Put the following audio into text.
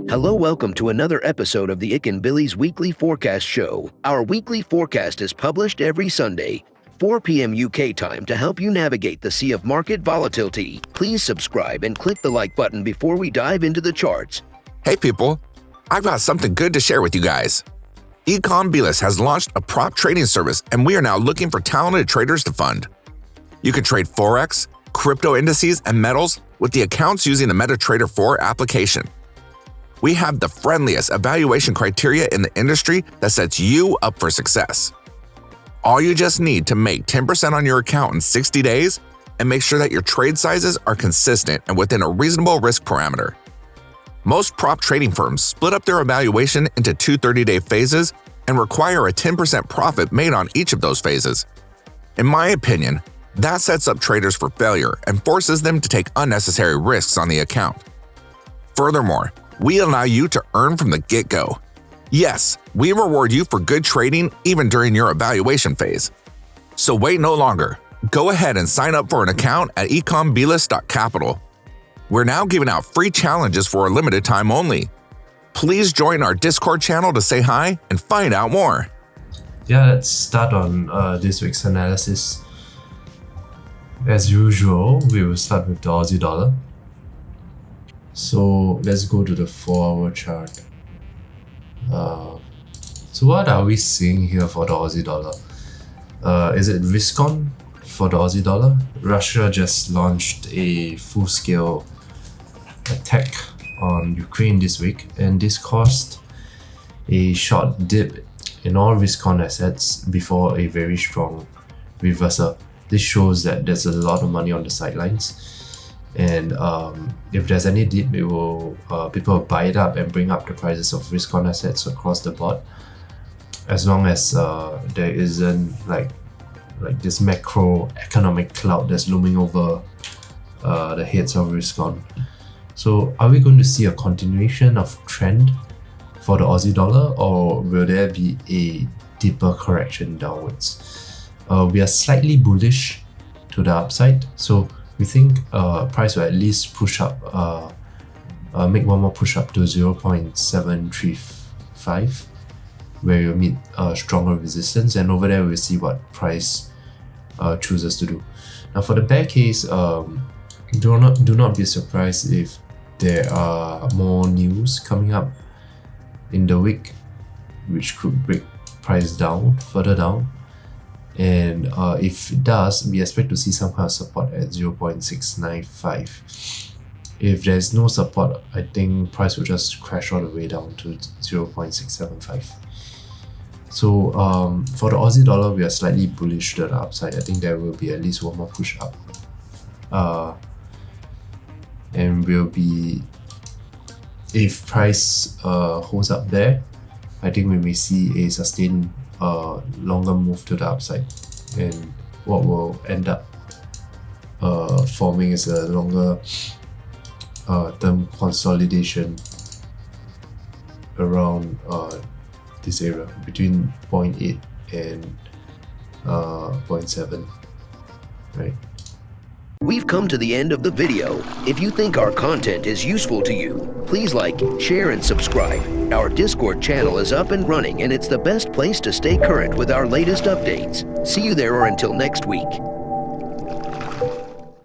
Hello, welcome to another episode of the Ikan Bilis Weekly Forecast Show. Our weekly forecast is published every Sunday, 4 p.m. UK time to help you navigate the sea of market volatility. Please subscribe and click the like button before we dive into the charts. Hey people, I've got something good to share with you guys. Bilis has launched a prop trading service and we are now looking for talented traders to fund. You can trade Forex, crypto indices, and metals with the accounts using the MetaTrader 4 application. We have the friendliest evaluation criteria in the industry that sets you up for success. All you just need to make 10% on your account in 60 days and make sure that your trade sizes are consistent and within a reasonable risk parameter. Most prop trading firms split up their evaluation into two 30-day phases and require a 10% profit made on each of those phases. In my opinion, that sets up traders for failure and forces them to take unnecessary risks on the account. Furthermore, we allow you to earn from the get-go. Yes, we reward you for good trading even during your evaluation phase. So wait no longer. Go ahead and sign up for an account at ikanbilis.capital. We're now giving out free challenges for a limited time only. Please join our Discord channel to say hi and find out more. Yeah, let's start on this week's analysis. As usual, we will start with the Aussie dollar. So let's go to the 4-hour chart. So what are we seeing here for the Aussie dollar? Is it risk on for the Aussie dollar? Russia just launched a full-scale attack on Ukraine this week, and this caused a short dip in all risk-on assets before a very strong reversal. This shows that there's a lot of money on the sidelines. And if there's any dip, it will people will buy it up and bring up the prices of risk-on assets across the board, as long as there isn't like this macro economic cloud that's looming over the heads of risk-on. So are we going to see a continuation of trend for the Aussie dollar, or will there be a deeper correction downwards? We are slightly bullish to the upside, so we think price will at least push up, make one more push up to 0.735, where you'll meet stronger resistance, and over there we'll see what price chooses to do. Now for the bear case, do not be surprised if there are more news coming up in the week, which could break price down, further down. And if it does, we expect to see some kind of support at 0.695. If there's no support, I think price will just crash all the way down to 0.675. So for the Aussie dollar, we are slightly bullish to the upside. I think there will be at least one more push up. And will be, if price holds up there, I think we may see a sustained longer move to the upside, and what will end up forming is a longer term consolidation around this area between 0.8 and 0.7, right? We've come to the end of the video. If you think our content is useful to you, please like, share, and subscribe. Our Discord channel is up and running, and it's the best place to stay current with our latest updates. See you there, or until next week.